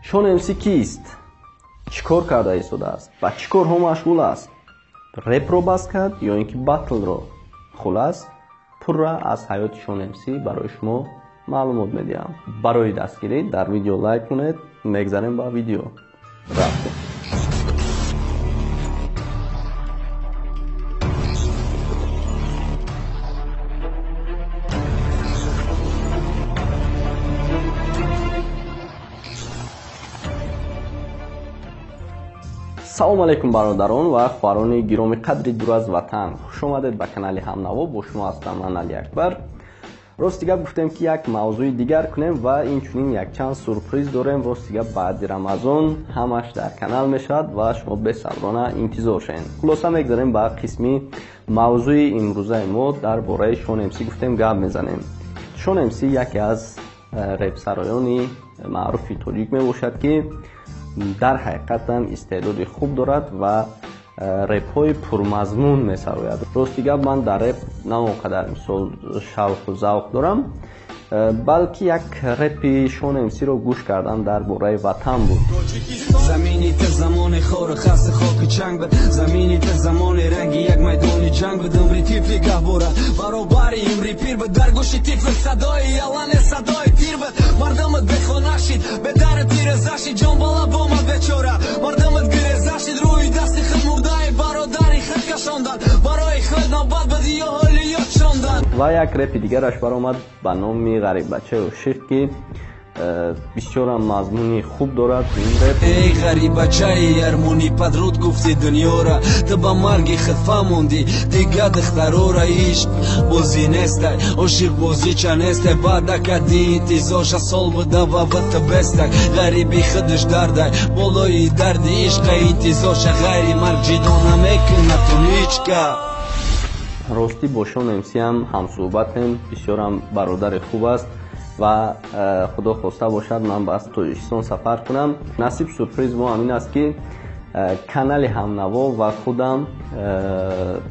شون امسی کیست؟ چیکار کرده ایستاده است؟ با چیکار ها مشغول است؟ رپ رو بس کرد یا اینکه باتل رو؟ خلاص پر را از حیات شون امسی برای شما معلومات میدیم. برای دستگیری در ویدیو لایک کنید. میگذاریم با ویدیو رفتیم. سلام علیکم برادران و خواهران گرامی قدری دور از وطن. خوش آمدید به کانال همنوا. با شما هستم من علی اکبر. روز دیگه گفتیم که یک موضوع دیگر کنیم و اینچنین یک چند سورپرایز داریم. روز دیگه بعد رمضان همش در کانال میشد و شما به صبرانه انتظار شین. خلاصا میگذاریم با قسمی موضوع امروزه ما درباره شون امسی گفتیم گپ میزنیم. شون امسی یکی از رپسرایان معروف تاجیک می باشد که در حقیقت استعداد خوب دارد و رپ های پرمضمون می سراید. راستی من در رپ نه اونقدر مثال شوق و ذوق دارم، بلکه یک رپ شون امسی رو گوش کردم در باره وطن بود. زمینی ته زمان خور خاص خاک چنگ بد، زمینی ته زمان رنگ یک میدان جنگ بد. امری تیفی گهبورا برابری امری پیر بد، در گوشی تیفل صدای یالان صدای تیر بد. مردمت بخوناشید به در تیر زاشید جان بالا بومد بچورا. مردمت گره زاشید روی دست خود مردای برادری خود کشاندن برای خود نباد بدی یا حالیات شاندن. و یک رپ دیگرش برآمد به نام غریب بچه و شیخ که بسیار مضمونی خوب دارد. ای غریب بچه ارمونی پدرود گفتی دنیا را، تو با مرگی خود فهموندی دیگه دخترو را. عشق بازی نیسته، عاشق بازی چه نیسته، بعد کدی انتظارش سال بوده و بط بسته. غریبی خودش درده بالای درد عشق، انتظارش غیری مرگ جدانه میکنه تو هیچ که. راستی با شون امسی هم صحبتیم، بسیار هم برادر خوب است و خدا خواسته باشد من به تاجیکستان سفر کنم. نصیب سورپرایز ما همین است که کانال همنوا و خودم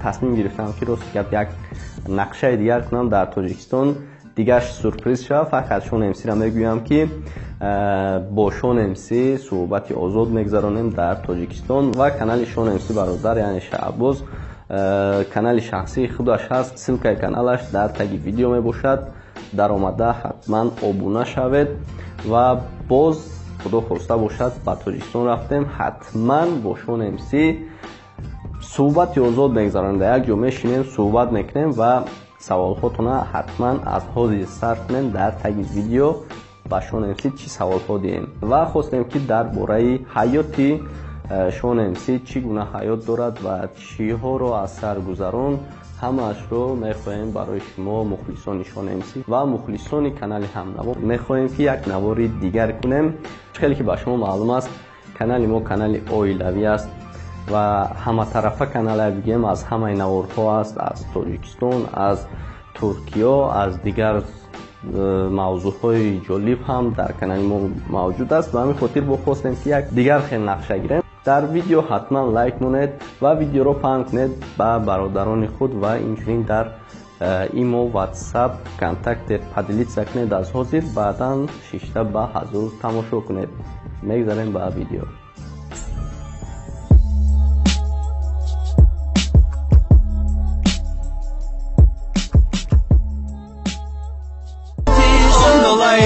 تصمیم گرفتم که روز یک نقشه دیگر کنم در تاجیکستان. دیگه سورپرایز شد. فقط شون امسی را میگویم که با شون امسی صحبت آزاد میگذرانیم در تاجیکستان و کانال شون امسی برادر یعنی شعباز کانال شخصی خودش هست. سیلکای کانالش در تگ ویدیو می باشد. در آمده حتما ابونه شوید و باز خدا خواسته باشد به تاجیکستان رفتیم حتما با شون امسی صحبت آزاد میگذاریم. در یک جا میشینیم صحبت میکنیم و سوالاتون حتما از حوزه سر کنیم در تگ ویدیو با شون امسی چی سوال ها دیم و خواستیم که درباره حیاتی شون امسی چگونه حیات دارد و چی ها رو از سر گذران همش رو میخواهیم برای شما مخلصان شون امسی و مخلصان کانال همنوا میخواهیم که یک نواری دیگر کنیم. خیلی که به شما معلوم است کانال ما کانال اویلوی است و همه طرفه کانال بگیم از همه نوارها است، از تاجیکستان، از ترکیه، از دیگر موضوع های جالب هم در کانال ما موجود است و همین خاطر بخواستیم که یک دیگر خیلی نقشه گیریم. در ویدیو حتما لایک مونید و ویدیو رو پهن کنید با برادران خود و اینچنین در ایمو واتساپ کانتکت پدیلیت سکنید از حاضر بعدا شیشته به حضور تماشا کنید. میگذاریم با ویدیو.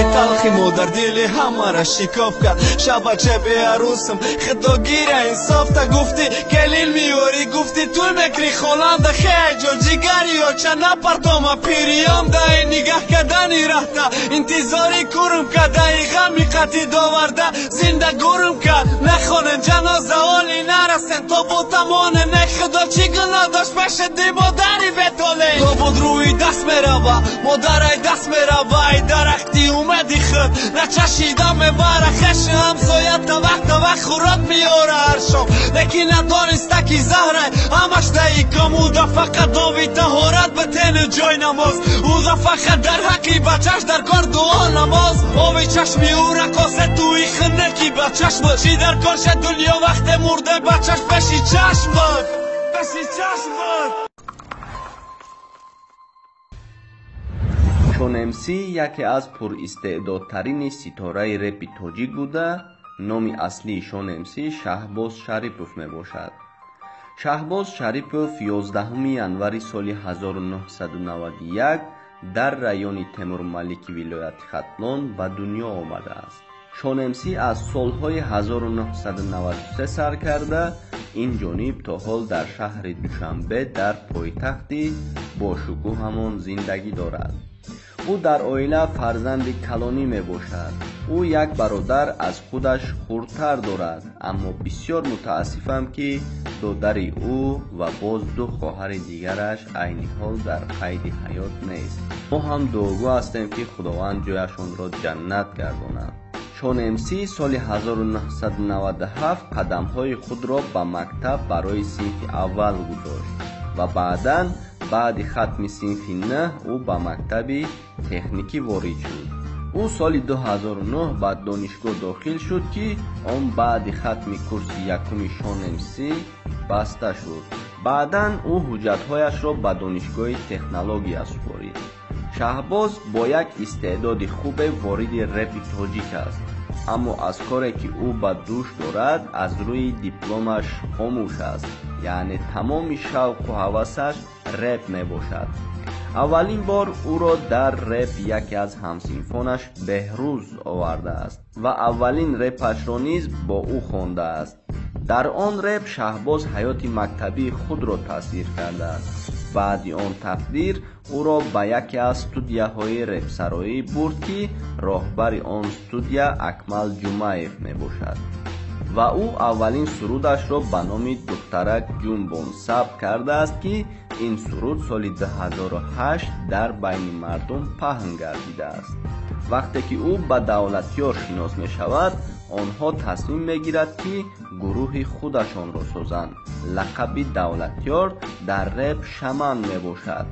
تلخی در دل همه را شکاف کرد. شب چه به عروسم خدا گیره انصاف تا گفتی کلیل میوری گفتی تو مکری خونم ده خیجو جیگری و چه نپرتام پیریام ده نگاه کدنی رهتا انتظاری کرم که ده غمی قطی داورده زنده گرم که نخونن جنازه آلی نرسن تا با تمانه نه خدا چی گناه داشت بشه دی با دری بتاله تا بود روی دست میره و مادرای دست میره و ای درختی اومدی خود نچشیدم میبره خش همسایت تا وقت خورات میاره هر شام لیکن ندانسته که زهره همش دهی کم او دا فقط داوی تهارت به تن جای نماز او دا فقط در حقی بچش در کار دعا نماز آوی چشمی او رکاسه توی خنه کی بچش بود چی در کارش دنیا وقت مرده بچش بشی چشم بود بشی چشم بود. شون امسی یکی از پر استعدادترین ستاره رپ تاجیک بوده номи аслии шонемсӣ Шаҳбоз Шарипов мебошад. Шаҳбоз Шарипов 11 январи соли 1991 дар райони Темурмалики вилояти Хатлон ба дунё омадааст. шонемсӣ аз солҳои 1993 сар карда инҷониб то ҳол дар шаҳри Душанбе дар пойтахти бошукӯҳамон зиндагӣ дорад. ӯ дар оила фарзанди калонӣ мебошад. ӯ як бародар аз худаш хурдтар дорад, аммо бисёр мутаассифам ки додари ӯ ва боз ду хоҳари дигараш айни ҳол дар қайди ҳаёт нест. мо ҳам дуогӯ ҳастем ки худованд ҷояшонро ҷаннат гардонад. шонемсӣ соли 1997 қадамҳои худро ба мактаб барои синфи аввал гузошт ва баъдан баъди хатми синфи 9 ӯ ба мактаби техникӣ ворид шуд. ӯ соли 2009 ба донишгоҳ дохил шуд ки он баъди хатми курси якуми шонемсӣ баста шуд. баъдан ӯ ҳуҷҷатҳояшро ба донишгоҳи технология супорид. Шаҳбоз бо як истеъдоди хубе вориди репи тоҷик аст, аммо аз коре ки ӯ ба дӯш дорад аз рӯи дипломаш хомӯш аст, яъне тамоми шавқу ҳавасаш реп мебошад. аввалин бор ӯро дар реп яке аз ҳамсинфонаш Беҳрӯз овардааст ва аввалин репашро низ бо ӯ хондааст. дар он реп Шаҳбоз ҳаёти мактабии худро таъсир кардааст. баъди он тақдир ӯро ба яке аз студияҳои репсароӣ бурд ки роҳбари он студия Акмал Ҷумаев мебошад ва ӯ аввалин сурудашро ба номи Духтарак Ҷумбон сабт кардааст ки ин суруд соли 2008 дар байни мардум паҳн гардидааст. вақте ки ӯ ба Давлатёр шинос мешавад, онҳо тасмим мегирад ки гурӯҳи худашонро созанд. лақаби Давлатёр дар реп шаман мебошад.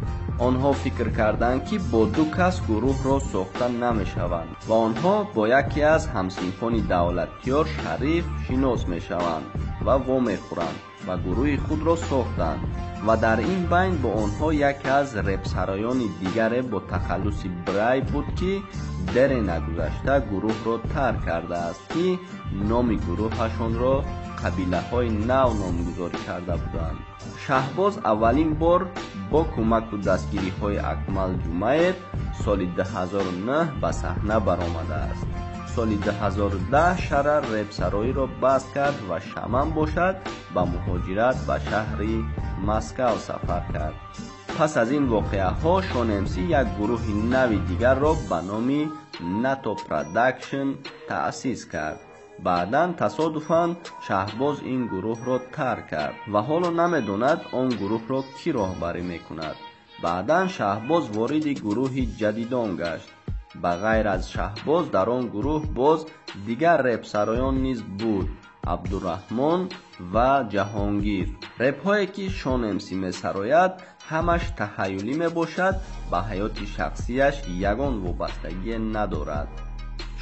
онҳо фикр карданд ки бо ду кас гурӯҳро сохта намешаванд ва онҳо бо яке аз ҳамсинфони Давлатёр Шариф шинос мешаванд ва вомехӯранд ва гурӯҳи худро сохтанд ва дар ин байн бо онҳо яке аз репсароёни дигаре бо тахаллуси Брай буд ки дере нагузашта гурӯҳро тарк кардааст ки номи гурӯҳашонро қабилаҳои нав номгузорӣ карда буданд. Шаҳбоз аввалин бор бо кӯмаку дастгириҳои Акмал Ҷумаев соли 2009 ба саҳна баромадааст. соли 2010 Шарар репсароиро баст кард ва шаман бошад ба муҳоҷират ба шаҳри Москав сафар кард. пас аз ин воқеаҳо шонемсӣ як гурӯҳи нави дигарро ба номи НАТО Production таъсис кард. баъдан тасодуфан Шаҳбоз ин гурӯҳро тарк кард ва ҳоло намедонад он гурӯҳро кӣ роҳбарӣ мекунад. баъдан Шаҳбоз вориди гурӯҳи ҷадидон гашт. ба ғайр аз Шаҳбоз дар он гурӯҳ боз дигар репсароён низ буд: Абдураҳмон ва Ҷаҳонгир. репҳое ки шонемсӣ месарояд ҳамаш таҳаюлӣ мебошад, ба ҳаёти шахсияш ягон вобастагие надорад.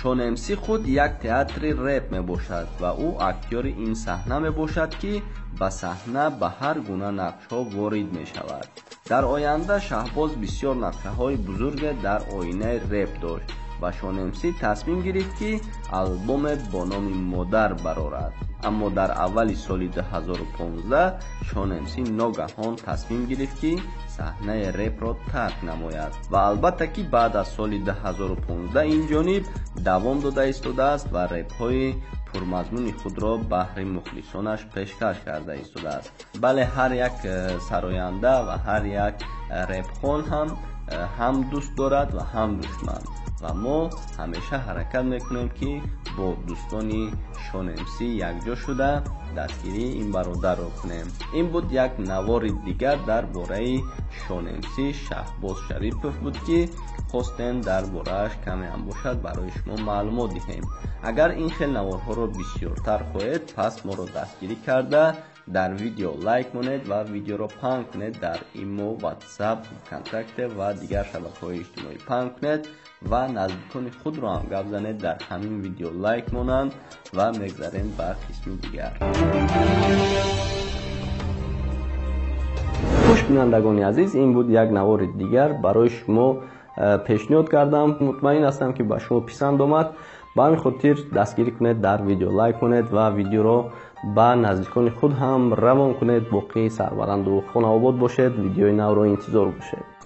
шонемсӣ худ як театри реп мебошад ва ӯ актёри ин саҳна мебошад ки ба саҳна ба ҳар гуна нақшҳо ворид мешавад. дар оянда Шаҳбоз бисёр нақшаҳои бузурге дар оинаи реп дошт ва шонемсӣ тасмим гирифт ки албоме бо номи Модар барорад. аммо дар аввали соли 2015 шонемсӣ ногаҳон тасмим гирифт ки саҳнаи репро тарк намояд ва албатта ки баъд аз соли 2015 инҷониб давом дода истодааст ва репҳои пурмазмуни худро баҳри мухлисонаш пешкаш карда истодааст. бале ҳар як сароянда ва ҳар як репхон ҳам дӯст дорад ва ҳам душман ва мо ҳамеша ҳаракат мекунем ки бо дӯстони шонемсӣ якҷо шуда дастгирии ин бародарро кунем. ин буд як навори дигар дар бораи шонемсӣ Шаҳбоз Шарипов буд ки хостем дар борааш каме ҳам бошад барои шумо маълумот диҳем. агар ин хел наворҳоро бисёртар хоҳед, пас моро дастгирӣ карда дар видео лайк монед ва видеоро паҳн кунед, дар имо, ватсап, контакте ва дигар шабакаҳои иҷтимоӣ паҳн кунед ва наздикони худро ҳам гап занед дар ҳамин видео лайк монанд ва мегзарем ба қисми дигар. хушбинандагони азиз, ин буд як навори дигар барои шумо пешниҳод кардам. мутмаин ҳастам ки ба шумо писанд омад. با همین خاطر دستگیری کنید، در ویدیو لایک کنید و ویدیو رو با نزدیکان خود هم روان کنید. باقی سربلند و خانه آباد باشید. ویدیوی نو رو انتظار باشید.